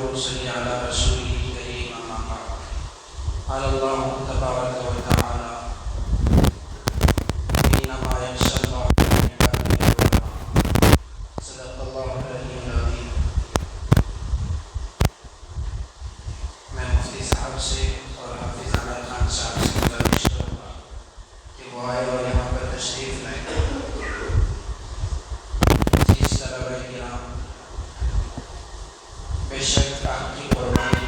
ونصلي على رسوله الكريم أما بعد. قال الله تبارك وتعالى: إنما يخشى الله من عباده العلماء. صدق الله العلي العظيم. میں مفتی صاحب سے اور حافظ عامر خان صاحب سے گزارش کروں گا کہ وہ آئے اور یہاں پر تشریف لائیں. عزیز طلبہ کرام، بے شک آپ کی قربانی،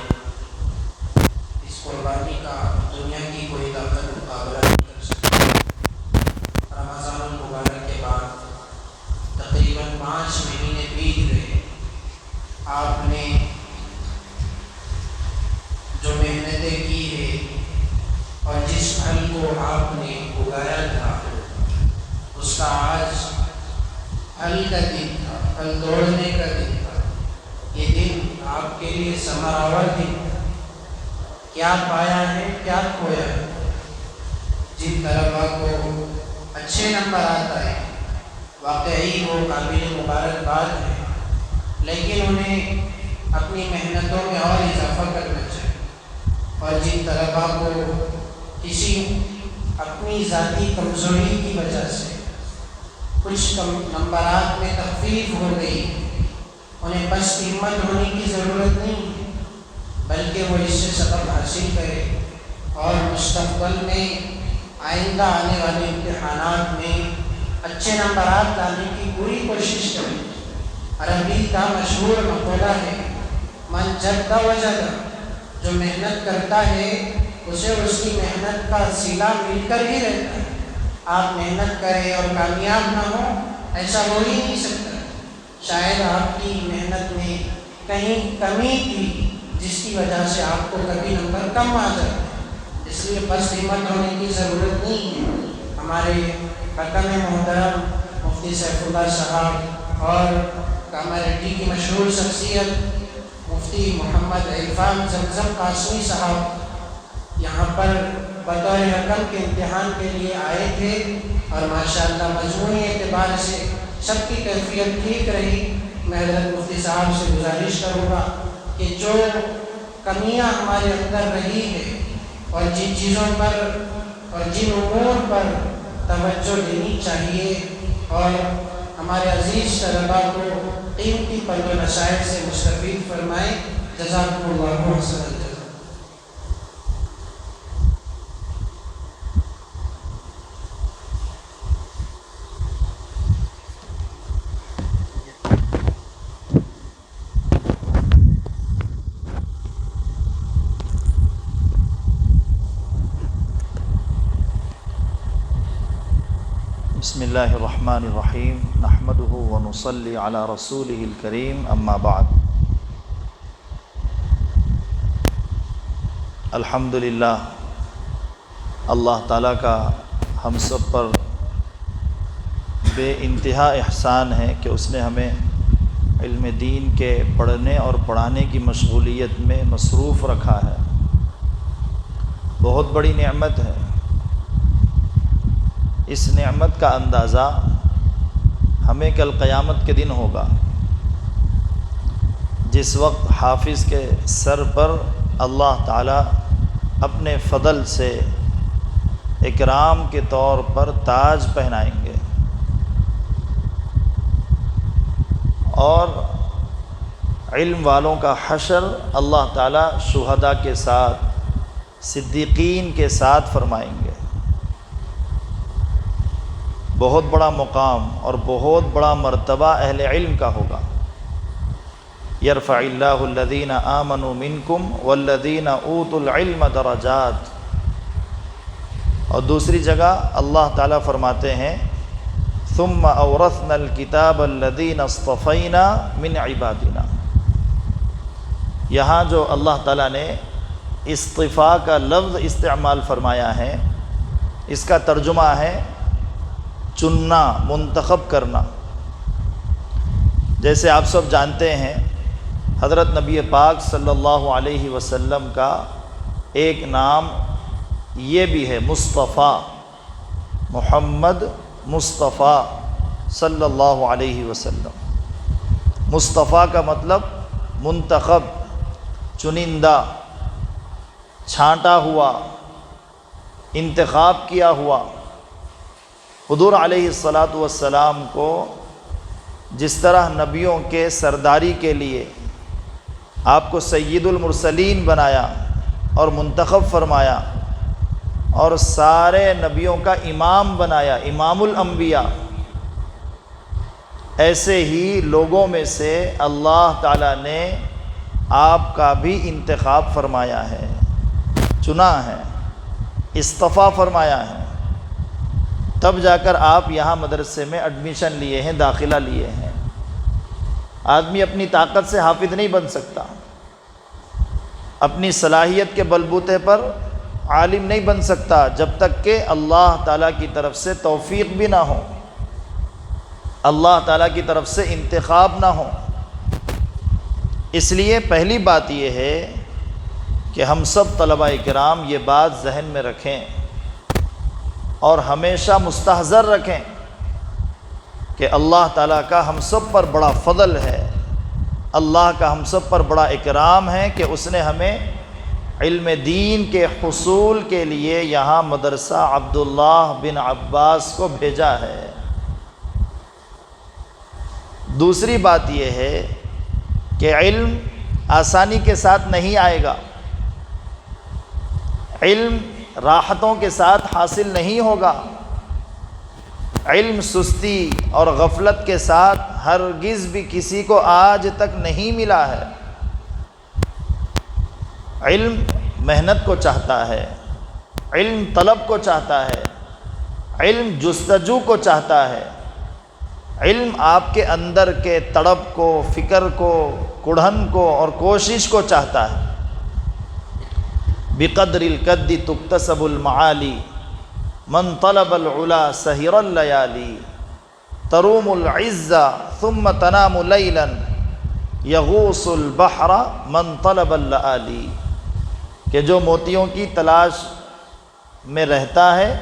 اس قربانی کا دنیا کی کوئی طاقت مقابلہ نہیں کر سکتی. رمضان المبارک کے بعد تقریباً 5 مہینے بیت گئے. آپ نے جو محنتیں کی ہے اور جس پھل کو آپ نے اگایا تھا، اس کا آج پھل کا دن تھا، پھل توڑنے کا دن تھا. یہ دن آپ کے لیے ثمرآور دن. کیا پایا ہے، کیا کھویا ہے؟ جن طلباء کو اچھے نمبر آتا ہے واقعی وہ قابل مبارکباد ہے، لیکن انہیں اپنی محنتوں میں اور اضافہ کرنا چاہیے. اور جن طلباء کو کسی اپنی ذاتی کمزوری کی وجہ سے کچھ نمبرات میں تخفیف ہو گئی، انہیں بس ہمت ہونے کی ضرورت نہیں ہے، بلکہ وہ اس سے سبق حاصل کرے اور مستقبل میں آئندہ آنے والے امتحانات میں اچھے نمبرات لانے کی پوری کوشش کرے. عربی کا مشہور مقولہ ہے: من جد وجد. جو محنت کرتا ہے اسے اس کی محنت کا صلہ مل کر ہی رہتا ہے. آپ محنت کریں اور کامیاب نہ ہو، ایسا ہو ہی نہیں سکتا. شاید آپ کی محنت میں کہیں کمی تھی جس کی وجہ سے آپ کو کبھی نمبر کم آ جاتے ہیں. اس لیے بس ہمت ہونے کی ضرورت نہیں ہے. ہمارے حکم محترم مفتی سیف اللہ صاحب اور کاماریڈی کی مشہور شخصیت مفتی محمد عرفان زمزم قاسمی صاحب یہاں پر بطور حکم کے امتحان کے لیے آئے تھے، اور ماشاءاللہ مجموعی اعتبار سے سب کی کیفیت ٹھیک رہی. میں حضرت مفتی صاحب سے گزارش کروں گا کہ جو کمیاں ہمارے اندر رہی ہے اور جن چیزوں پر اور جن امور پر توجہ دینی چاہیے، اور ہمارے عزیز طلباء کو قیمتی پند و نصائح سے مستفید فرمائیں. جزاکم اللہ احسن الجزاء. بسم اللہ الرحمن الرحیم. نحمده ونصلی علی رسولہ الکریم. اما بعد. الحمدللہ، اللہ تعالیٰ کا ہم سب پر بے انتہا احسان ہے کہ اس نے ہمیں علم دین کے پڑھنے اور پڑھانے کی مشغولیت میں مصروف رکھا ہے. بہت بڑی نعمت ہے. اس نعمت کا اندازہ ہمیں کل قیامت کے دن ہوگا، جس وقت حافظ کے سر پر اللہ تعالیٰ اپنے فضل سے اکرام کے طور پر تاج پہنائیں گے، اور علم والوں کا حشر اللہ تعالیٰ شہداء کے ساتھ، صدیقین کے ساتھ فرمائیں گے. بہت بڑا مقام اور بہت بڑا مرتبہ اہل علم کا ہوگا. یرفع اللہ الذین آمنوا منکم والذین اوتوا العلم درجات. اور دوسری جگہ اللہ تعالیٰ فرماتے ہیں: ثم اورثنا الکتاب الذین اصطفینا من عبادنا. یہاں جو اللہ تعالیٰ نے اصطفاء کا لفظ استعمال فرمایا ہے، اس کا ترجمہ ہے چننا، منتخب کرنا. جیسے آپ سب جانتے ہیں حضرت نبی پاک صلی اللہ علیہ وسلم کا ایک نام یہ بھی ہے مصطفیٰ، محمد مصطفیٰ صلی اللہ علیہ وسلم. مصطفیٰ کا مطلب منتخب، چنندہ، چھانٹا ہوا، انتخاب کیا ہوا حضور علیہ الصلاۃ والسلام کو جس طرح نبیوں کے سرداری کے لیے آپ کو سید المرسلین بنایا اور منتخب فرمایا اور سارے نبیوں کا امام بنایا، امام الانبیاء، ایسے ہی لوگوں میں سے اللہ تعالیٰ نے آپ کا بھی انتخاب فرمایا ہے، چنا ہے، اصطفیٰ فرمایا ہے، تب جا کر آپ یہاں مدرسے میں ایڈمیشن لیے ہیں، داخلہ لیے ہیں۔ آدمی اپنی طاقت سے حافظ نہیں بن سکتا، اپنی صلاحیت کے بلبوتے پر عالم نہیں بن سکتا جب تک کہ اللہ تعالیٰ کی طرف سے توفیق بھی نہ ہو، اللہ تعالیٰ کی طرف سے انتخاب نہ ہو۔ اس لیے پہلی بات یہ ہے کہ ہم سب طلباء کرام یہ بات ذہن میں رکھیں اور ہمیشہ مستحضر رکھیں کہ اللہ تعالیٰ کا ہم سب پر بڑا فضل ہے، اللہ کا ہم سب پر بڑا اکرام ہے کہ اس نے ہمیں علم دین کے حصول کے لیے یہاں مدرسہ عبداللہ بن عباس کو بھیجا ہے۔ دوسری بات یہ ہے کہ علم آسانی کے ساتھ نہیں آئے گا، علم راحتوں کے ساتھ حاصل نہیں ہوگا، علم سستی اور غفلت کے ساتھ ہرگز بھی کسی کو آج تک نہیں ملا ہے۔ علم محنت کو چاہتا ہے، علم طلب کو چاہتا ہے، علم جستجو کو چاہتا ہے، علم آپ کے اندر کے تڑپ کو، فکر کو، کڑھن کو اور کوشش کو چاہتا ہے۔ بقدر القد تکتسب المعالی من طلب العلا سہر اللیالی تروم العز ثم تنام لیلا یغوص البحر من طلب اللآلی، کہ جو موتیوں کی تلاش میں رہتا ہے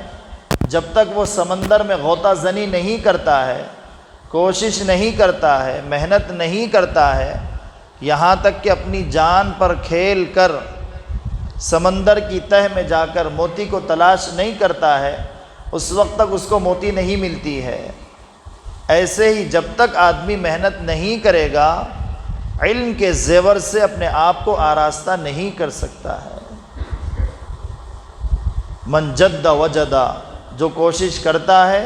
جب تک وہ سمندر میں غوطہ زنی نہیں کرتا ہے، کوشش نہیں کرتا ہے، محنت نہیں کرتا ہے، یہاں تک کہ اپنی جان پر کھیل کر سمندر کی تہ میں جا کر موتی کو تلاش نہیں کرتا ہے، اس وقت تک اس کو موتی نہیں ملتی ہے۔ ایسے ہی جب تک آدمی محنت نہیں کرے گا علم کے زیور سے اپنے آپ کو آراستہ نہیں کر سکتا ہے۔ من جد وجدا، جو کوشش کرتا ہے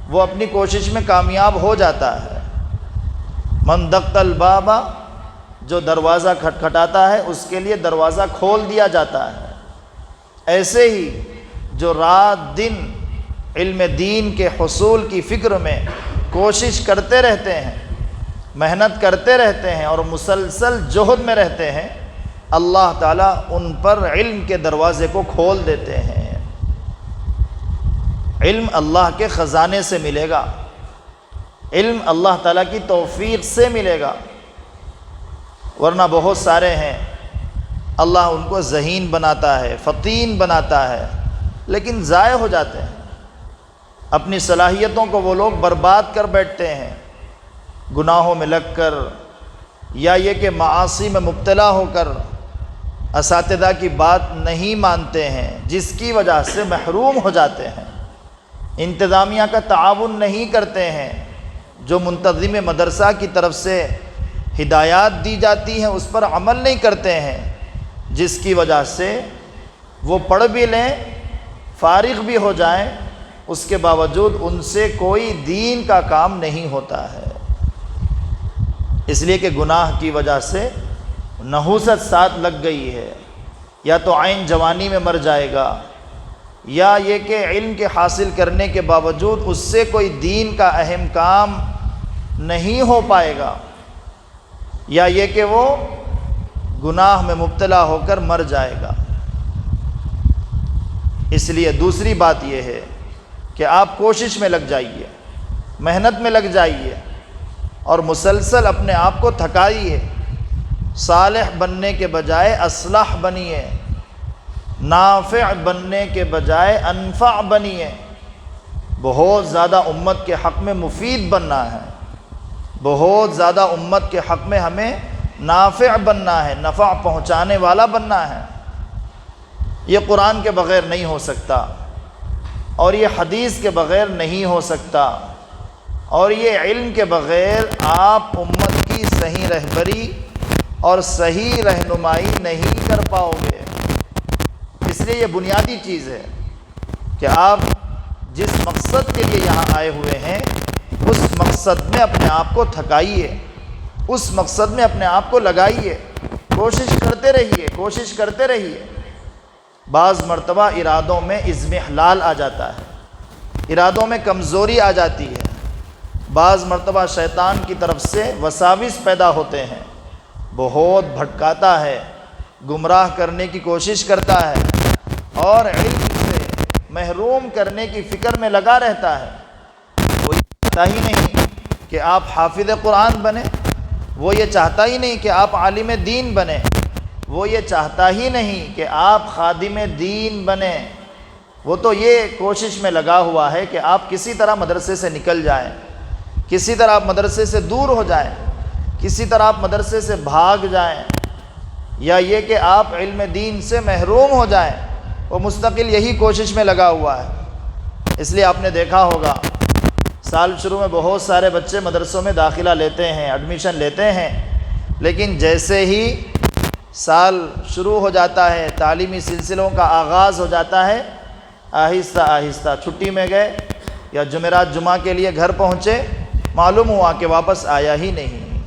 وہ اپنی کوشش میں کامیاب ہو جاتا ہے۔ من دق الباب، جو دروازہ کھٹکھٹاتا ہے اس کے لیے دروازہ کھول دیا جاتا ہے۔ ایسے ہی جو رات دن علم دین کے حصول کی فکر میں کوشش کرتے رہتے ہیں، محنت کرتے رہتے ہیں اور مسلسل جہد میں رہتے ہیں، اللہ تعالیٰ ان پر علم کے دروازے کو کھول دیتے ہیں۔ علم اللہ کے خزانے سے ملے گا، علم اللہ تعالیٰ کی توفیق سے ملے گا، ورنہ بہت سارے ہیں اللہ ان کو ذہین بناتا ہے، فطین بناتا ہے، لیکن ضائع ہو جاتے ہیں۔ اپنی صلاحیتوں کو وہ لوگ برباد کر بیٹھتے ہیں، گناہوں میں لگ کر یا یہ کہ معاصی میں مبتلا ہو کر اساتذہ کی بات نہیں مانتے ہیں، جس کی وجہ سے محروم ہو جاتے ہیں، انتظامیہ کا تعاون نہیں کرتے ہیں، جو منتظم مدرسہ کی طرف سے ہدایات دی جاتی ہیں اس پر عمل نہیں کرتے ہیں، جس کی وجہ سے وہ پڑھ بھی لیں، فارغ بھی ہو جائیں، اس کے باوجود ان سے کوئی دین کا کام نہیں ہوتا ہے، اس لیے کہ گناہ کی وجہ سے نحوست ساتھ لگ گئی ہے، یا تو عین جوانی میں مر جائے گا، یا یہ کہ علم کے حاصل کرنے کے باوجود اس سے کوئی دین کا اہم کام نہیں ہو پائے گا، یا یہ کہ وہ گناہ میں مبتلا ہو کر مر جائے گا۔ اس لیے دوسری بات یہ ہے کہ آپ کوشش میں لگ جائیے، محنت میں لگ جائیے اور مسلسل اپنے آپ کو تھکائیے، صالح بننے کے بجائے اصلح بنیے، نافع بننے کے بجائے انفع بنیے۔ بہت زیادہ امت کے حق میں مفید بننا ہے، بہت زیادہ امت کے حق میں ہمیں نافع بننا ہے، نفع پہنچانے والا بننا ہے۔ یہ قرآن کے بغیر نہیں ہو سکتا، اور یہ حدیث کے بغیر نہیں ہو سکتا، اور یہ علم کے بغیر آپ امت کی صحیح رہبری اور صحیح رہنمائی نہیں کر پاؤ گے۔ اس لیے یہ بنیادی چیز ہے کہ آپ جس مقصد کے لیے یہاں آئے ہوئے ہیں اس مقصد میں اپنے آپ کو تھکائیے، اس مقصد میں اپنے آپ کو لگائیے، کوشش کرتے رہیے۔ بعض مرتبہ ارادوں میں اضمحلال آ جاتا ہے، ارادوں میں کمزوری آ جاتی ہے، بعض مرتبہ شیطان کی طرف سے وساوس پیدا ہوتے ہیں، بہت بھٹکاتا ہے، گمراہ کرنے کی کوشش کرتا ہے، اور علم سے محروم کرنے کی فکر میں لگا رہتا ہے۔ وہ یہ چاہتا ہی نہیں کہ آپ حافظ قرآن بنیں، وہ یہ چاہتا ہی نہیں کہ آپ عالم دین بنیں، وہ یہ چاہتا ہی نہیں کہ آپ خادم دین بنیں۔ وہ تو یہ کوشش میں لگا ہوا ہے کہ آپ کسی طرح مدرسے سے نکل جائیں، کسی طرح آپ مدرسے سے دور ہو جائیں، کسی طرح آپ مدرسے سے بھاگ جائیں، یا یہ کہ آپ علم دین سے محروم ہو جائیں۔ وہ مستقل یہی کوشش میں لگا ہوا ہے۔ اس لیے آپ نے دیکھا ہوگا سال شروع میں بہت سارے بچے مدرسوں میں داخلہ لیتے ہیں، ایڈمیشن لیتے ہیں، لیکن جیسے ہی سال شروع ہو جاتا ہے، تعلیمی سلسلوں کا آغاز ہو جاتا ہے، آہستہ آہستہ چھٹی میں گئے یا جمعرات جمعہ کے لیے گھر پہنچے، معلوم ہوا کہ واپس آیا ہی نہیں،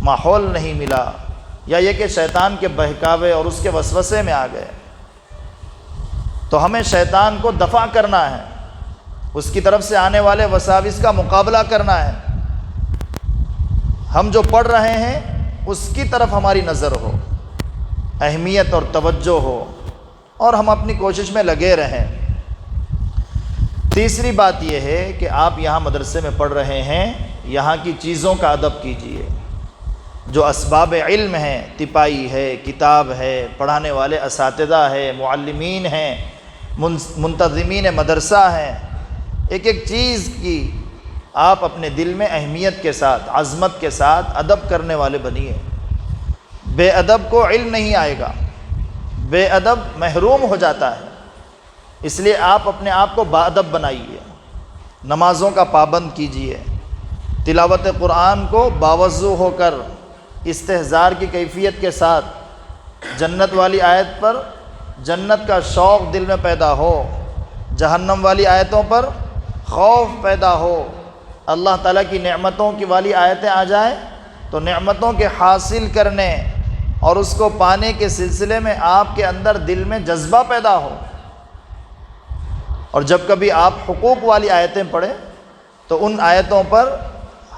ماحول نہیں ملا، یا یہ کہ شیطان کے بہکاوے اور اس کے وسوسے میں آ گئے۔ تو ہمیں شیطان کو دفع کرنا ہے، اس کی طرف سے آنے والے وساوس کا مقابلہ کرنا ہے۔ ہم جو پڑھ رہے ہیں اس کی طرف ہماری نظر ہو، اہمیت اور توجہ ہو، اور ہم اپنی کوشش میں لگے رہیں۔ تیسری بات یہ ہے کہ آپ یہاں مدرسے میں پڑھ رہے ہیں، یہاں کی چیزوں کا ادب کیجیے۔ جو اسباب علم ہیں، تپائی ہے، کتاب ہے، پڑھانے والے اساتذہ ہیں، معلمین ہیں، منتظمین مدرسہ ہیں، ایک ایک چیز کی آپ اپنے دل میں اہمیت کے ساتھ، عظمت کے ساتھ ادب کرنے والے بنیے۔ بے ادب کو علم نہیں آئے گا، بے ادب محروم ہو جاتا ہے۔ اس لیے آپ اپنے آپ کو باادب بنائیے، نمازوں کا پابند کیجیے، تلاوت قرآن کو باوضو ہو کر استحضار کی کیفیت کے ساتھ، جنت والی آیت پر جنت کا شوق دل میں پیدا ہو، جہنم والی آیتوں پر خوف پیدا ہو، اللہ تعالیٰ کی نعمتوں کی والی آیتیں آ جائیں تو نعمتوں کے حاصل کرنے اور اس کو پانے کے سلسلے میں آپ کے اندر دل میں جذبہ پیدا ہو۔ اور جب کبھی آپ حقوق والی آیتیں پڑھیں تو ان آیتوں پر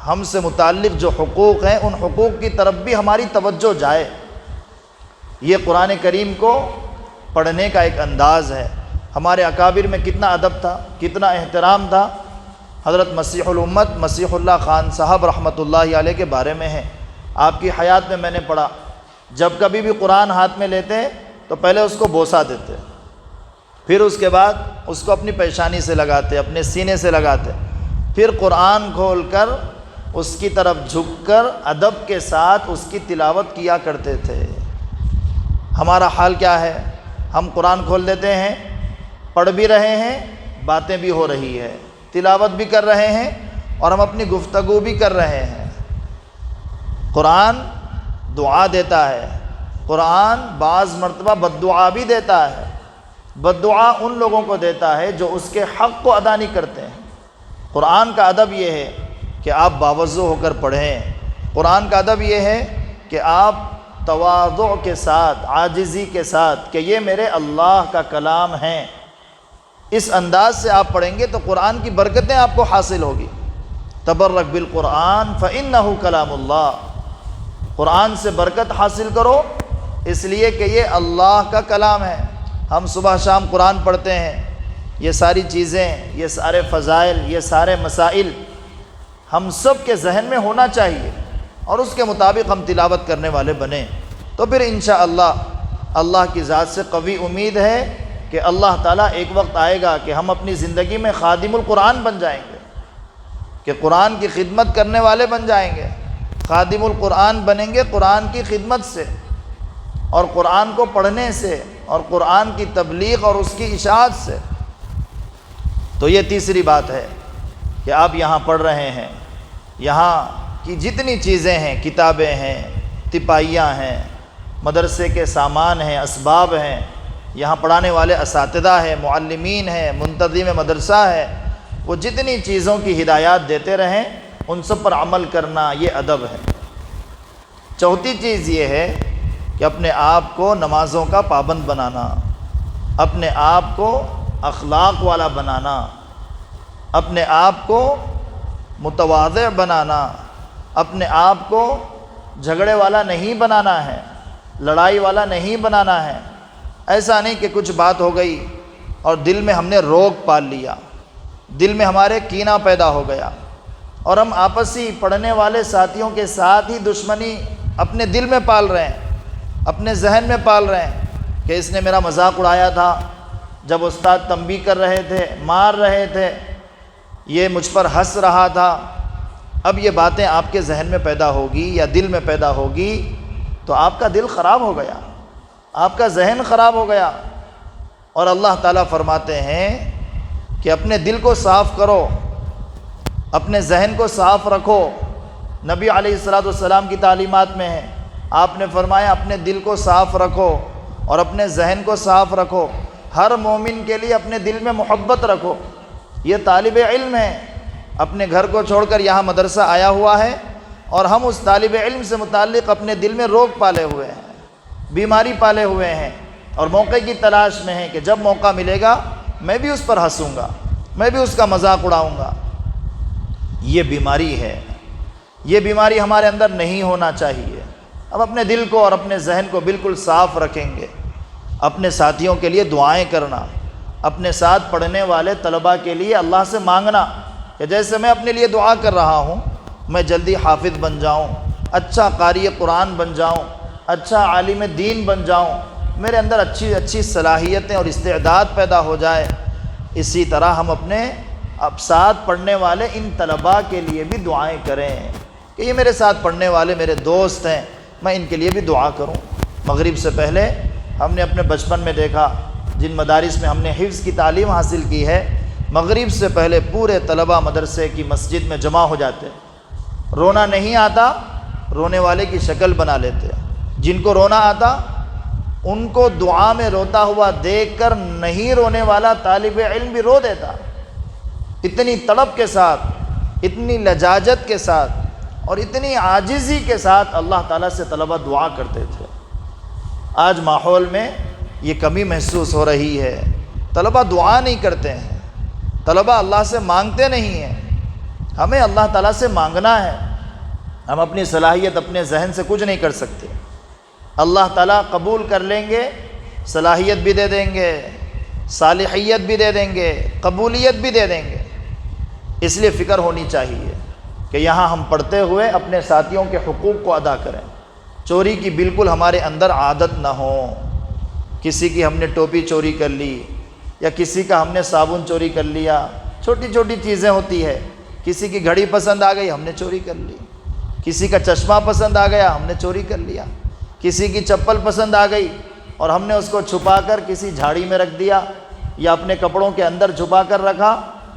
ہم سے متعلق جو حقوق ہیں ان حقوق کی طرف بھی ہماری توجہ جائے۔ یہ قرآن کریم کو پڑھنے کا ایک انداز ہے۔ ہمارے اکابر میں کتنا ادب تھا، کتنا احترام تھا۔ حضرت مسیح الامت مسیح اللہ خان صاحب رحمۃ اللہ علیہ کے بارے میں ہے، آپ کی حیات میں نے پڑھا، جب کبھی بھی قرآن ہاتھ میں لیتے تو پہلے اس کو بوسہ دیتے، پھر اس کے بعد اس کو اپنی پیشانی سے لگاتے، اپنے سینے سے لگاتے، پھر قرآن کھول کر اس کی طرف جھک کر ادب کے ساتھ اس کی تلاوت کیا کرتے تھے۔ ہمارا حال کیا ہے؟ ہم قرآن کھول دیتے ہیں، پڑھ بھی رہے ہیں، باتیں بھی ہو رہی ہے، تلاوت بھی کر رہے ہیں، اور ہم اپنی گفتگو بھی کر رہے ہیں۔ قرآن دعا دیتا ہے، قرآن بعض مرتبہ بد دعا بھی دیتا ہے۔ بد دعا ان لوگوں کو دیتا ہے جو اس کے حق کو ادا نہیں کرتے ہیں۔ قرآن کا ادب یہ ہے کہ آپ باوضو ہو کر پڑھیں، قرآن کا ادب یہ ہے کہ آپ تواضع کے ساتھ، عاجزی کے ساتھ، کہ یہ میرے اللہ کا کلام ہے، اس انداز سے آپ پڑھیں گے تو قرآن کی برکتیں آپ کو حاصل ہوگی۔ تبرک بالقرآن فإنہ کلام اللہ، قرآن سے برکت حاصل کرو اس لیے کہ یہ اللہ کا کلام ہے۔ ہم صبح شام قرآن پڑھتے ہیں، یہ ساری چیزیں، یہ سارے فضائل، یہ سارے مسائل ہم سب کے ذہن میں ہونا چاہیے، اور اس کے مطابق ہم تلاوت کرنے والے بنیں، تو پھر انشاءاللہ اللہ کی ذات سے قوی امید ہے کہ اللہ تعالیٰ ایک وقت آئے گا کہ ہم اپنی زندگی میں خادم القرآن بن جائیں گے، کہ قرآن کی خدمت کرنے والے بن جائیں گے۔ خادم القرآن بنیں گے قرآن کی خدمت سے اور قرآن کو پڑھنے سے اور قرآن کی تبلیغ اور اس کی اشاعت سے۔ تو یہ تیسری بات ہے کہ آپ یہاں پڑھ رہے ہیں، یہاں کی جتنی چیزیں ہیں، کتابیں ہیں، تپائیاں ہیں، مدرسے کے سامان ہیں، اسباب ہیں، یہاں پڑھانے والے اساتذہ ہیں، معلمین ہیں، منتظم مدرسہ ہے، وہ جتنی چیزوں کی ہدایات دیتے رہیں ان سب پر عمل کرنا، یہ ادب ہے۔ چوتھی چیز یہ ہے کہ اپنے آپ کو نمازوں کا پابند بنانا، اپنے آپ کو اخلاق والا بنانا، اپنے آپ کو متواضع بنانا، اپنے آپ کو جھگڑے والا نہیں بنانا ہے، لڑائی والا نہیں بنانا ہے۔ ایسا نہیں کہ کچھ بات ہو گئی اور دل میں ہم نے روگ پال لیا، دل میں ہمارے کینہ پیدا ہو گیا اور ہم آپسی پڑھنے والے ساتھیوں کے ساتھ ہی دشمنی اپنے دل میں پال رہے ہیں، اپنے ذہن میں پال رہے ہیں کہ اس نے میرا مذاق اڑایا تھا جب استاد تنبیہ کر رہے تھے، مار رہے تھے، یہ مجھ پر ہنس رہا تھا۔ اب یہ باتیں آپ کے ذہن میں پیدا ہوگی یا دل میں پیدا ہوگی تو آپ کا دل خراب ہو گیا، آپ کا ذہن خراب ہو گیا۔ اور اللہ تعالیٰ فرماتے ہیں کہ اپنے دل کو صاف کرو، اپنے ذہن کو صاف رکھو۔ نبی علیہ السلام کی تعلیمات میں ہے، آپ نے فرمایا اپنے دل کو صاف رکھو اور اپنے ذہن کو صاف رکھو۔ ہر مومن کے لیے اپنے دل میں محبت رکھو۔ یہ طالب علم ہے، اپنے گھر کو چھوڑ کر یہاں مدرسہ آیا ہوا ہے اور ہم اس طالب علم سے متعلق اپنے دل میں روگ پالے ہوئے ہیں، بیماری پالے ہوئے ہیں اور موقع کی تلاش میں ہیں کہ جب موقع ملے گا میں بھی اس پر ہنسوں گا، میں بھی اس کا مذاق اڑاؤں گا۔ یہ بیماری ہے، یہ بیماری ہمارے اندر نہیں ہونا چاہیے۔ اب اپنے دل کو اور اپنے ذہن کو بالکل صاف رکھیں گے۔ اپنے ساتھیوں کے لیے دعائیں کرنا، اپنے ساتھ پڑھنے والے طلباء کے لیے اللہ سے مانگنا کہ جیسے میں اپنے لیے دعا کر رہا ہوں میں جلدی حافظ بن جاؤں، اچھا قاری قرآن بن جاؤں، اچھا عالم دین بن جاؤں، میرے اندر اچھی صلاحیتیں اور استعداد پیدا ہو جائے۔ اسی طرح ہم اپنے ساتھ پڑھنے والے ان طلباء کے لیے بھی دعائیں کریں کہ یہ میرے ساتھ پڑھنے والے میرے دوست ہیں، میں ان کے لیے بھی دعا کروں۔ مغرب سے پہلے ہم نے اپنے بچپن میں دیکھا، جن مدارس میں ہم نے حفظ کی تعلیم حاصل کی ہے، مغرب سے پہلے پورے طلباء مدرسے کی مسجد میں جمع ہو جاتے، رونا نہیں آتا رونے والے کی شکل بنا لیتے، جن کو رونا آتا ان کو دعا میں روتا ہوا دیکھ کر نہیں رونے والا طالب علم بھی رو دیتا۔ اتنی طلب کے ساتھ، اتنی لجاجت کے ساتھ اور اتنی عاجزی کے ساتھ اللہ تعالیٰ سے طلبہ دعا کرتے تھے۔ آج ماحول میں یہ کمی محسوس ہو رہی ہے، طلبہ دعا نہیں کرتے ہیں، طلبہ اللہ سے مانگتے نہیں ہیں۔ ہمیں اللہ تعالیٰ سے مانگنا ہے، ہم اپنی صلاحیت اپنے ذہن سے کچھ نہیں کر سکتے۔ اللہ تعالیٰ قبول کر لیں گے، صلاحیت بھی دے دیں گے، صالحیت بھی دے دیں گے، قبولیت بھی دے دیں گے۔ اس لیے فکر ہونی چاہیے کہ یہاں ہم پڑھتے ہوئے اپنے ساتھیوں کے حقوق کو ادا کریں، چوری کی بالکل ہمارے اندر عادت نہ ہو۔ کسی کی ہم نے ٹوپی چوری کر لی یا کسی کا ہم نے صابن چوری کر لیا، چھوٹی چھوٹی چیزیں ہوتی ہے۔ کسی کی گھڑی پسند آ گئی ہم نے چوری کر لی، کسی کا چشمہ پسند آ گیا ہم نے چوری کر لیا، کسی کی چپل پسند آ گئی اور ہم نے اس کو چھپا کر کسی جھاڑی میں رکھ دیا یا اپنے کپڑوں کے اندر چھپا کر رکھا،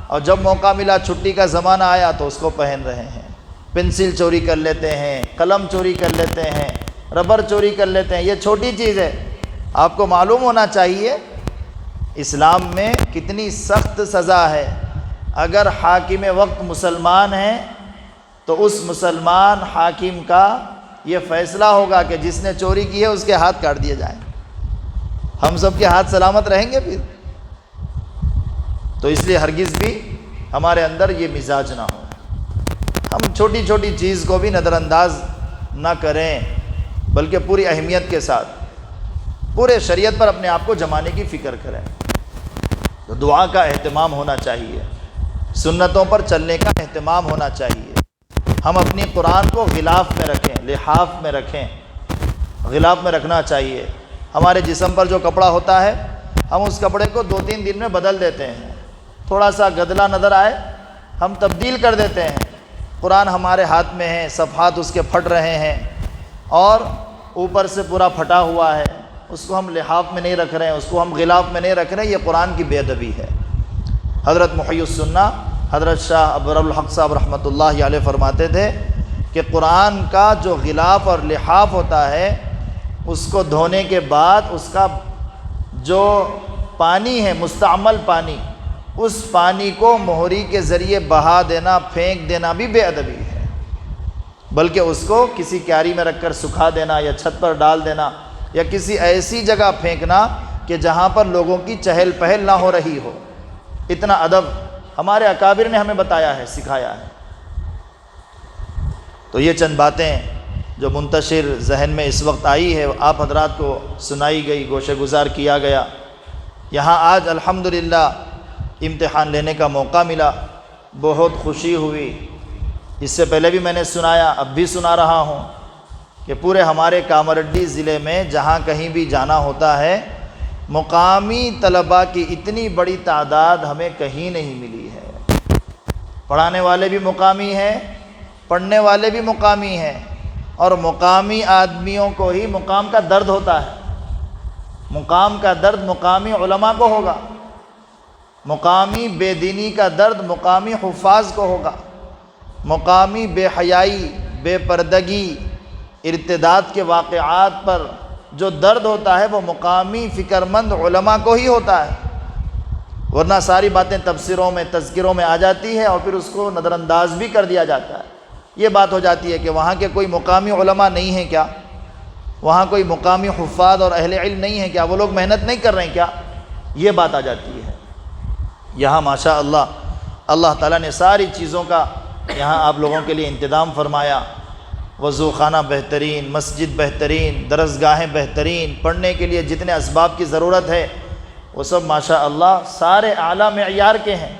اور جب موقع ملا چھٹی کا زمانہ آیا تو اس کو پہن رہے ہیں۔ پنسل چوری کر لیتے ہیں، قلم چوری کر لیتے ہیں، ربر چوری کر لیتے ہیں۔ یہ چھوٹی چیز ہے، آپ کو معلوم ہونا چاہیے اسلام میں کتنی سخت سزا ہے۔ اگر حاکم وقت مسلمان ہیں تو اس مسلمان حاکم کا یہ فیصلہ ہوگا کہ جس نے چوری کی ہے اس کے ہاتھ کاٹ دیے جائیں۔ ہم سب کے ہاتھ سلامت رہیں گے پھر؟ تو اس لیے ہرگز بھی ہمارے اندر یہ مزاج نہ ہو، ہم چھوٹی چھوٹی چیز کو بھی نظر انداز نہ کریں، بلکہ پوری اہمیت کے ساتھ پورے شریعت پر اپنے آپ کو جمانے کی فکر کریں۔ تو دعا کا اہتمام ہونا چاہیے، سنتوں پر چلنے کا اہتمام ہونا چاہیے۔ ہم اپنی قرآن کو غلاف میں رکھیں، لحاف میں رکھیں، غلاف میں رکھنا چاہیے۔ ہمارے جسم پر جو کپڑا ہوتا ہے ہم اس کپڑے کو 2-3 دن میں بدل دیتے ہیں، تھوڑا سا گدلا نظر آئے ہم تبدیل کر دیتے ہیں، قرآن ہمارے ہاتھ میں ہے، صفحات اس کے پھٹ رہے ہیں اور اوپر سے پورا پھٹا ہوا ہے، اس کو ہم لحاف میں نہیں رکھ رہے ہیں، اس کو ہم غلاف میں نہیں رکھ رہے ہیں، یہ قرآن کی بے ادبی ہے۔ حضرت محی السنہ حضرت شاہ ابرالحق صاحب رحمۃ اللہ علیہ فرماتے تھے کہ قرآن کا جو غلاف اور لحاف ہوتا ہے اس کو دھونے کے بعد اس کا جو پانی ہے مستعمل پانی، اس پانی کو مہری کے ذریعے بہا دینا، پھینک دینا بھی بے ادبی ہے، بلکہ اس کو کسی کیاری میں رکھ کر سکھا دینا یا چھت پر ڈال دینا یا کسی ایسی جگہ پھینکنا کہ جہاں پر لوگوں کی چہل پہل نہ ہو رہی ہو۔ اتنا ادب ہمارے اکابر نے ہمیں بتایا ہے، سکھایا ہے۔ تو یہ چند باتیں جو منتشر ذہن میں اس وقت آئی ہے، آپ حضرات کو سنائی گئی، گوشہ گزار کیا گیا۔ یہاں آج الحمدللہ امتحان لینے کا موقع ملا، بہت خوشی ہوئی۔ اس سے پہلے بھی میں نے سنایا، اب بھی سنا رہا ہوں کہ پورے ہمارے کامردی ضلع میں جہاں کہیں بھی جانا ہوتا ہے، مقامی طلباء کی اتنی بڑی تعداد ہمیں کہیں نہیں ملی ہے۔ پڑھانے والے بھی مقامی ہیں، پڑھنے والے بھی مقامی ہیں، اور مقامی آدمیوں کو ہی مقام کا درد ہوتا ہے۔ مقام کا درد مقامی علماء کو ہوگا، مقامی بے دینی کا درد مقامی حفاظ کو ہوگا، مقامی بے حیائی، بے پردگی، ارتداد کے واقعات پر جو درد ہوتا ہے وہ مقامی فکر مند علماء کو ہی ہوتا ہے، ورنہ ساری باتیں تفسیروں میں تذکروں میں آ جاتی ہے اور پھر اس کو نظر انداز بھی کر دیا جاتا ہے۔ یہ بات ہو جاتی ہے کہ وہاں کے کوئی مقامی علماء نہیں ہیں کیا، وہاں کوئی مقامی حفاظ اور اہل علم نہیں ہیں کیا، وہ لوگ محنت نہیں کر رہے ہیں کیا، یہ بات آ جاتی ہے۔ یہاں ماشاء اللہ اللہ تعالیٰ نے ساری چیزوں کا یہاں آپ لوگوں کے لیے انتظام فرمایا، وضو خانہ بہترین، مسجد بہترین، درسگاہیں بہترین، پڑھنے کے لیے جتنے اسباب کی ضرورت ہے وہ سب ماشاء اللہ سارے اعلیٰ معیار کے ہیں۔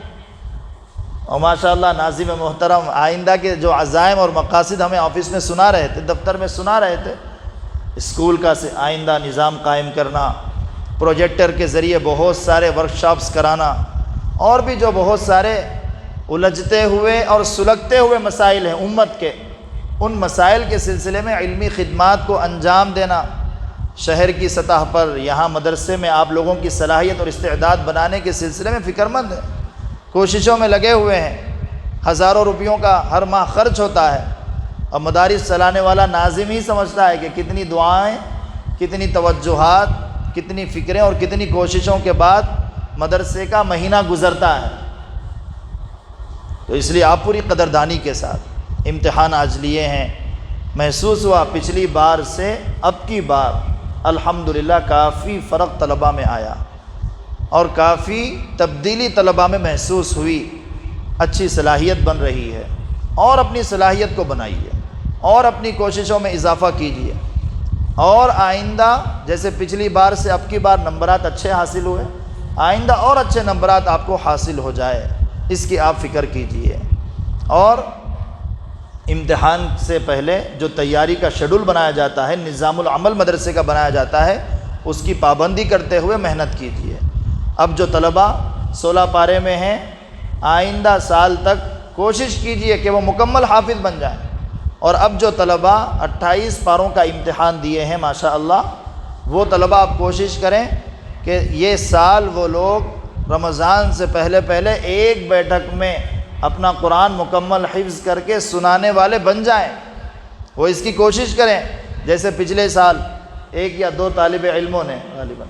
اور ماشاء اللہ ناظم محترم آئندہ کے جو عزائم اور مقاصد ہمیں آفس میں سنا رہے تھے، دفتر میں سنا رہے تھے، اسکول کا آئندہ نظام قائم کرنا، پروجیکٹر کے ذریعے بہت سارے ورکشاپس کرانا، اور بھی جو بہت سارے الجھتے ہوئے اور سلگتے ہوئے مسائل ہیں امت کے، ان مسائل کے سلسلے میں علمی خدمات کو انجام دینا، شہر کی سطح پر یہاں مدرسے میں آپ لوگوں کی صلاحیت اور استعداد بنانے کے سلسلے میں فکر مند ہے، کوششوں میں لگے ہوئے ہیں، ہزاروں روپیوں کا ہر ماہ خرچ ہوتا ہے، اور مدارس چلانے والا ناظم ہی سمجھتا ہے کہ کتنی دعائیں، کتنی توجہات، کتنی فکریں اور کتنی کوششوں کے بعد مدرسے کا مہینہ گزرتا ہے۔ تو اس لیے آپ پوری قدردانی کے ساتھ امتحان آج لیے ہیں۔ محسوس ہوا پچھلی بار سے اب کی بار الحمدللہ کافی فرق طلباء میں آیا اور کافی تبدیلی طلباء میں محسوس ہوئی، اچھی صلاحیت بن رہی ہے، اور اپنی صلاحیت کو بنائیے اور اپنی کوششوں میں اضافہ کیجیے، اور آئندہ جیسے پچھلی بار سے اب کی بار نمبرات اچھے حاصل ہوئے، آئندہ اور اچھے نمبرات آپ کو حاصل ہو جائے، اس کی آپ فکر کیجیے۔ اور امتحان سے پہلے جو تیاری کا شیڈول بنایا جاتا ہے، نظام العمل مدرسے کا بنایا جاتا ہے، اس کی پابندی کرتے ہوئے محنت کیجیے۔ اب جو طلباء 16 پارے میں ہیں، آئندہ سال تک کوشش کیجیے کہ وہ مکمل حافظ بن جائیں، اور اب جو طلباء 28 پاروں کا امتحان دیے ہیں ماشاءاللہ، وہ طلباء آپ کوشش کریں کہ یہ سال وہ لوگ رمضان سے پہلے ایک بیٹھک میں اپنا قرآن مکمل حفظ کر کے سنانے والے بن جائیں، وہ اس کی کوشش کریں۔ جیسے پچھلے سال 1 یا 2 طالب علموں نے غالباً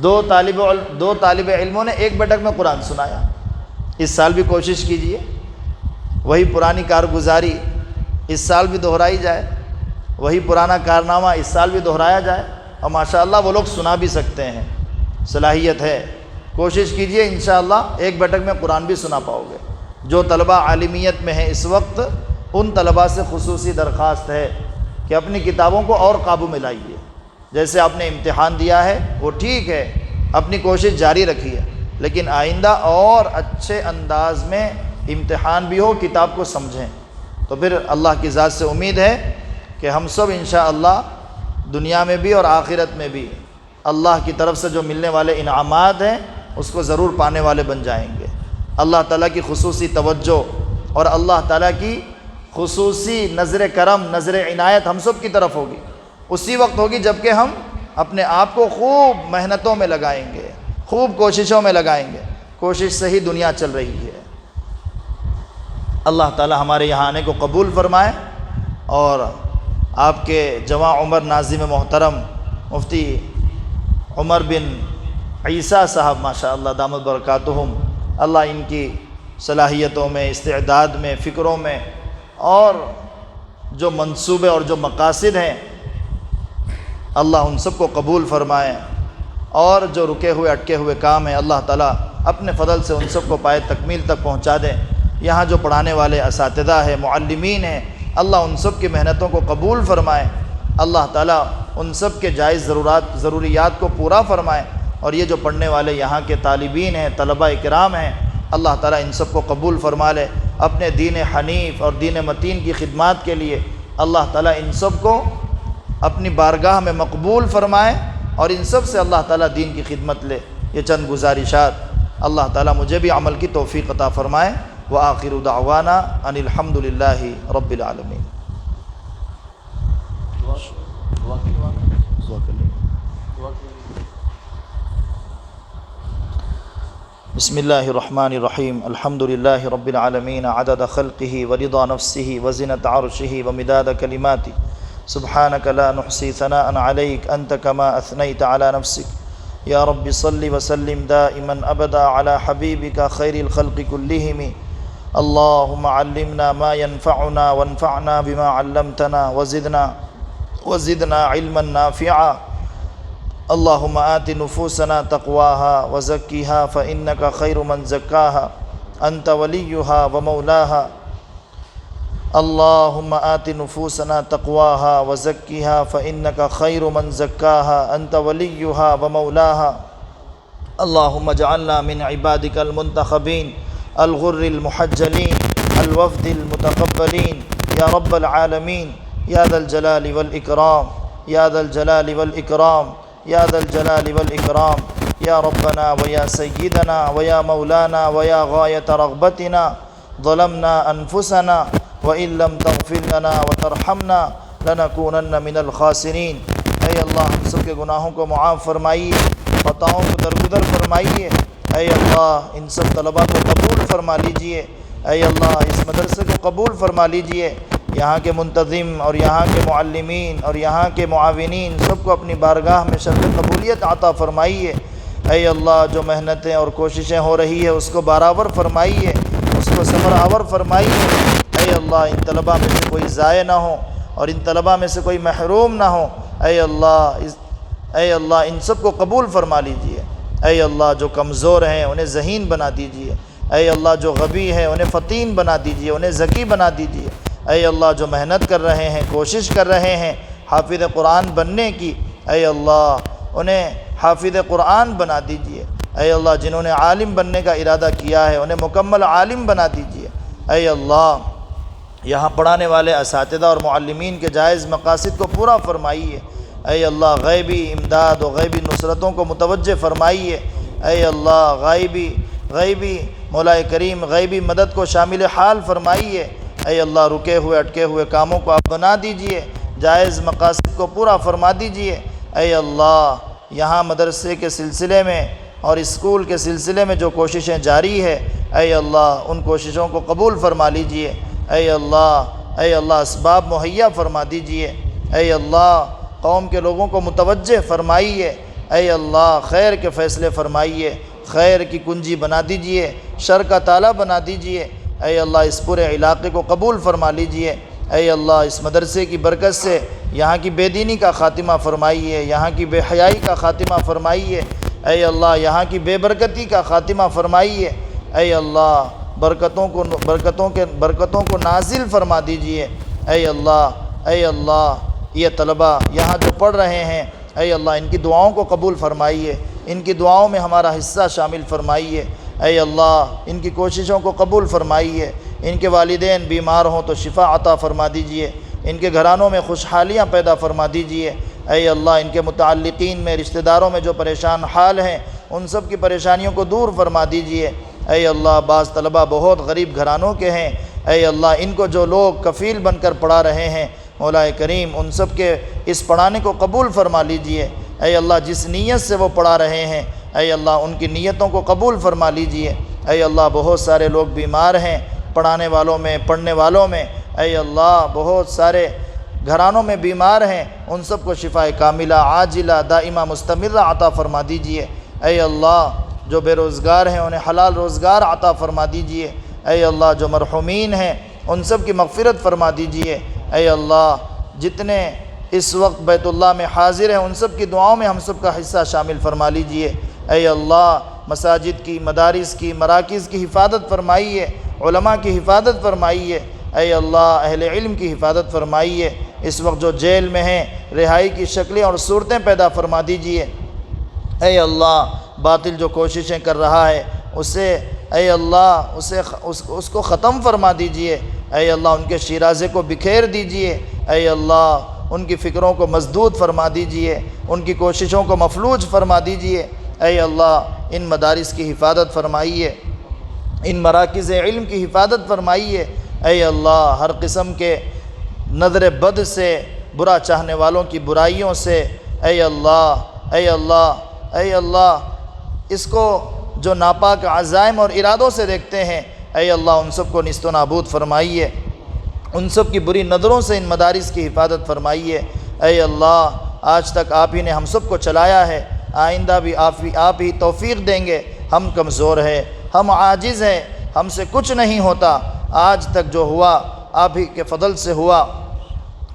دو طالب علموں نے ایک بیٹھک میں قرآن سنایا۔ اس سال بھی کوشش کیجیے، وہی پرانی کارگزاری اس سال بھی دہرائی جائے، وہی پرانا کارنامہ اس سال بھی دہرایا جائے، اور ماشاءاللہ وہ لوگ سنا بھی سکتے ہیں، صلاحیت ہے۔ کوشش کیجئے انشاءاللہ ایک بیٹھک میں قرآن بھی سنا پاؤ گے۔ جو طلباء عالمیت میں ہیں اس وقت، ان طلباء سے خصوصی درخواست ہے کہ اپنی کتابوں کو اور قابو میں لائیے۔ جیسے آپ نے امتحان دیا ہے وہ ٹھیک ہے، اپنی کوشش جاری رکھیے، لیکن آئندہ اور اچھے انداز میں امتحان بھی ہو، کتاب کو سمجھیں، تو پھر اللہ کی ذات سے امید ہے کہ ہم سب انشاءاللہ دنیا میں بھی اور آخرت میں بھی اللہ کی طرف سے جو ملنے والے انعامات ہیں اس کو ضرور پانے والے بن جائیں گے۔ اللہ تعالیٰ کی خصوصی توجہ اور اللہ تعالیٰ کی خصوصی نظر کرم، نظر عنایت ہم سب کی طرف ہوگی، اسی وقت ہوگی جب کہ ہم اپنے آپ کو خوب محنتوں میں لگائیں گے، خوب کوششوں میں لگائیں گے۔ کوشش سے ہی دنیا چل رہی ہے۔ اللہ تعالیٰ ہمارے یہاں آنے کو قبول فرمائے، اور آپ کے جواں عمر ناظم محترم مفتی عمر بن عیسیٰ صاحب ماشاء اللہ دامت برکاتہم، اللہ ان کی صلاحیتوں میں، استعداد میں، فکروں میں، اور جو منصوبے اور جو مقاصد ہیں اللہ ان سب کو قبول فرمائے، اور جو رکے ہوئے اٹکے ہوئے کام ہیں اللہ تعالیٰ اپنے فضل سے ان سب کو پائے تکمیل تک پہنچا دیں۔ یہاں جو پڑھانے والے اساتذہ ہیں، معلمین ہیں، اللہ ان سب کی محنتوں کو قبول فرمائے، اللہ تعالیٰ ان سب کے جائز ضروریات کو پورا فرمائے، اور یہ جو پڑھنے والے یہاں کے طالبین ہیں، طلبہ اکرام ہیں، اللہ تعالیٰ ان سب کو قبول فرما لے اپنے دین حنیف اور دین متین کی خدمات کے لیے۔ اللہ تعالیٰ ان سب کو اپنی بارگاہ میں مقبول فرمائے، اور ان سب سے اللہ تعالیٰ دین کی خدمت لے۔ یہ چند گزارشات، اللہ تعالیٰ مجھے بھی عمل کی توفیق عطا فرمائے۔ وآخر دعوانا ان الحمد للہ رب العالمین۔ بسم اللہ الرحمن الرحیم۔ الحمد للہ رب العالمین عدد خلقہ ورضا نفسہ وزنۃ عرشہ ومداد کلماتہ۔ سبحانک لا نحصی ثناء علیک انت کما اثنیت علی نفسک۔ یا رب صل وسلم دائما ابدا علی حبیبک خیر الخلق کلہم۔ اللہم علمنا ما ينفعنا وانفعنا بما علمتنا وزدنا علما نافعا۔ اللہم آت نفوسنا تقواها وزکیها فإنک خیر من زکاها انت ولیها ومولاها۔ اللہم آت نفوسنا تقواها وزکیها فإنک خیر من زکاها انت ولیها ومولاها۔ اللہم اجعلنا من عبادک المنتخبین الغر المحجلین الوفد المتقبلین یا رب العالمین یا ذا الجلال والإکرام یا ذا الجلال والإکرام یا ذا الجلال والإکرام یا ربنا ویا سیدنا ویا مولانا ویا غایت رغبتنا ظلمنا انفسنا وإن لم تغفر لنا وترحمنا لنکونن من الخاسرین۔ اے اللہ ہم سب کے گناہوں کو معاف فرمائیے، خطاؤں کو درگزر فرمائیے۔ اے اللہ ان سب طلباء کو قبول فرما لیجئے۔ اے اللہ اس مدرسے کو قبول فرما لیجئے۔ یہاں کے منتظم اور یہاں کے معلمین اور یہاں کے معاونین سب کو اپنی بارگاہ میں شرط قبولیت عطا فرمائیے۔ اے اللہ جو محنتیں اور کوششیں ہو رہی ہے اس کو برابر فرمائیے، اس کو ثمر آور فرمائیے۔ اے اللہ ان طلباء میں سے کوئی ضائع نہ ہو اور ان طلباء میں سے کوئی محروم نہ ہو۔ اے اللہ ان سب کو قبول فرما لیجئے۔ اے اللہ جو کمزور ہیں انہیں ذہین بنا دیجئے۔ اے اللہ جو غبی ہیں انہیں فطین بنا دیجئے، انہیں ذکی بنا دیجئے۔ اے اللہ جو محنت کر رہے ہیں، کوشش کر رہے ہیں حافظ قرآن بننے کی، اے اللہ انہیں حافظ قرآن بنا دیجئے۔ اے اللہ جنہوں نے عالم بننے کا ارادہ کیا ہے انہیں مکمل عالم بنا دیجئے۔ اے اللہ یہاں پڑھانے والے اساتذہ اور معلمین کے جائز مقاصد کو پورا فرمائیے۔ اے اللہ غیبی امداد و غیبی نصرتوں کو متوجہ فرمائیے۔ اے اللہ غیبی مولا کریم غیبی مدد کو شامل حال فرمائیے۔ اے اللہ رکے ہوئے اٹکے ہوئے کاموں کو آپ بنا دیجئے، جائز مقاصد کو پورا فرما دیجئے۔ اے اللہ یہاں مدرسے کے سلسلے میں اور اسکول کے سلسلے میں جو کوششیں جاری ہے، اے اللہ ان کوششوں کو قبول فرما لیجئے۔ اے اللہ اسباب مہیا فرما دیجئے۔ اے اللہ قوم کے لوگوں کو متوجہ فرمائیے۔ اے اللہ خیر کے فیصلے فرمائیے، خیر کی کنجی بنا دیجئے، شر کا تالا بنا دیجئے۔ اے اللہ اس پورے علاقے کو قبول فرما لیجئے۔ اے اللہ اس مدرسے کی برکت سے یہاں کی بے دینی کا خاتمہ فرمائیے، یہاں کی بے حیائی کا خاتمہ فرمائیے۔ اے اللہ یہاں کی بے برکتی کا خاتمہ فرمائیے۔ اے اللہ برکتوں کو نازل فرما دیجئے۔ اے اللہ یہ طلباء یہاں جو پڑھ رہے ہیں، اے اللہ ان کی دعاؤں کو قبول فرمائیے، ان کی دعاؤں میں ہمارا حصہ شامل فرمائیے۔ اے اللہ ان کی کوششوں کو قبول فرمائیے۔ ان کے والدین بیمار ہوں تو شفا عطا فرما دیجئے، ان کے گھرانوں میں خوشحالیاں پیدا فرما دیجئے۔ اے اللہ ان کے متعلقین میں، رشتہ داروں میں جو پریشان حال ہیں ان سب کی پریشانیوں کو دور فرما دیجئے۔ اے اللہ بعض طلبہ بہت غریب گھرانوں کے ہیں، اے اللہ ان کو جو لوگ کفیل بن کر پڑھا رہے ہیں مولا کریم ان سب کے اس پڑھانے کو قبول فرما لیجئے۔ اے اللہ جس نیت سے وہ پڑھا رہے ہیں اے اللہ ان کی نیتوں کو قبول فرما لیجئے۔ اے اللہ بہت سارے لوگ بیمار ہیں پڑھانے والوں میں، پڑھنے والوں میں، اے اللہ بہت سارے گھرانوں میں بیمار ہیں، ان سب کو شفاء کاملہ عاجلہ دائمہ مستمرہ عطا فرما دیجئے۔ اے اللہ جو بے روزگار ہیں انہیں حلال روزگار عطا فرما دیجئے۔ اے اللہ جو مرحومین ہیں ان سب کی مغفرت فرما دیجئے۔ اے اللہ جتنے اس وقت بیت اللہ میں حاضر ہیں ان سب کی دعاؤں میں ہم سب کا حصہ شامل فرما لیجئے۔ اے اللہ مساجد کی، مدارس کی، مراکز کی حفاظت فرمائیے، علماء کی حفاظت فرمائیے۔ اے اللہ اہل علم کی حفاظت فرمائیے۔ اس وقت جو جیل میں ہیں رہائی کی شکلیں اور صورتیں پیدا فرما دیجئے۔ اے اللہ باطل جو کوششیں کر رہا ہے اسے اے اللہ اس کو ختم فرما دیجئے۔ اے اللہ ان کے شیرازے کو بکھیر دیجئے۔ اے اللہ ان کی فکروں کو مسدود فرما دیجئے، ان کی کوششوں کو مفلوج فرما دیجئے۔ اے اللہ ان مدارس کی حفاظت فرمائیے، ان مراکز علم کی حفاظت فرمائیے۔ اے اللہ ہر قسم کے نظر بد سے، برا چاہنے والوں کی برائیوں سے اے اللہ اے اللہ اے اللہ اس کو جو ناپاک عزائم اور ارادوں سے دیکھتے ہیں اے اللہ ان سب کو نیست و نابود فرمائیے، ان سب کی بری نظروں سے ان مدارس کی حفاظت فرمائیے۔ اے اللہ آج تک آپ ہی نے ہم سب کو چلایا ہے، آئندہ بھی آپ ہی توفیق دیں گے۔ ہم کمزور ہیں، ہم عاجز ہیں، ہم سے کچھ نہیں ہوتا۔ آج تک جو ہوا آپ ہی کے فضل سے ہوا،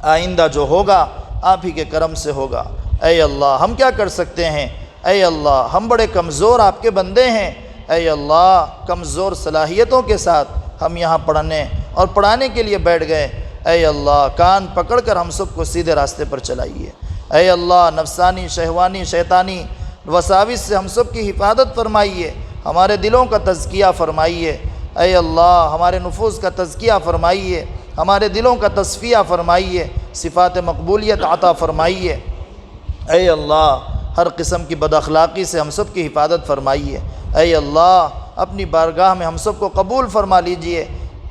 آئندہ جو ہوگا آپ ہی کے کرم سے ہوگا۔ اے اللہ ہم کیا کر سکتے ہیں؟ اے اللہ ہم بڑے کمزور آپ کے بندے ہیں۔ اے اللہ کمزور صلاحیتوں کے ساتھ ہم یہاں پڑھنے اور پڑھانے کے لیے بیٹھ گئے۔ اے اللہ کان پکڑ کر ہم سب کو سیدھے راستے پر چلائیے۔ اے اللہ نفسانی، شہوانی، شیطانی وساوس سے ہم سب کی حفاظت فرمائیے، ہمارے دلوں کا تزکیہ فرمائیے۔ اے اللہ ہمارے نفوس کا تزکیہ فرمائیے، ہمارے دلوں کا تصفیہ فرمائیے، صفات مقبولیت عطا فرمائیے۔ اے اللہ ہر قسم کی بد اخلاقی سے ہم سب کی حفاظت فرمائیے۔ اے اللہ اپنی بارگاہ میں ہم سب کو قبول فرما لیجئے۔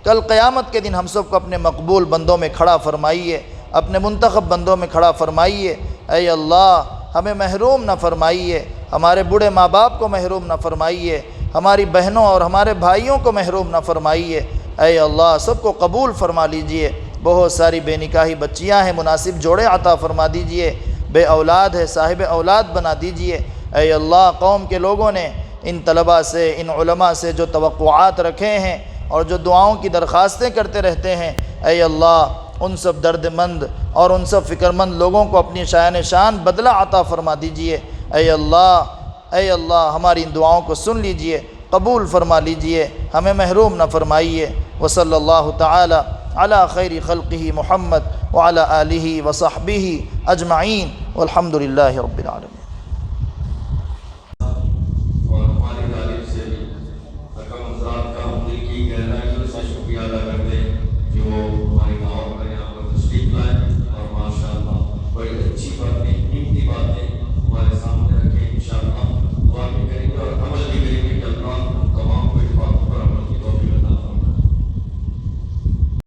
کل قیامت کے دن ہم سب کو اپنے مقبول بندوں میں کھڑا فرمائیے، اپنے منتخب بندوں میں کھڑا فرمائیے۔ اے اللہ ہمیں محروم نہ فرمائیے، ہمارے بوڑھے ماں باپ کو محروم نہ فرمائیے، ہماری بہنوں اور ہمارے بھائیوں کو محروم نہ فرمائیے۔ اے اللہ سب کو قبول فرما لیجئے۔ بہت ساری بے نکاحی بچیاں ہیں، مناسب جوڑے عطا فرما دیجئے۔ بے اولاد ہے، صاحب اولاد بنا دیجئے۔ اے اللہ قوم کے لوگوں نے ان طلباء سے، ان علماء سے جو توقعات رکھے ہیں اور جو دعاؤں کی درخواستیں کرتے رہتے ہیں اے اللہ ان سب درد مند اور ان سب فکر مند لوگوں کو اپنی شایان شان بدلہ عطا فرما دیجئے۔ اے اللہ ہماری ان دعاؤں کو سن لیجئے، قبول فرما لیجئے، ہمیں محروم نہ فرمائیے۔ وصلی اللہ تعالی علی خیر خلقہ محمد وعلی آلہ وصحبہ اجمعین والحمد للہ رب العالمین۔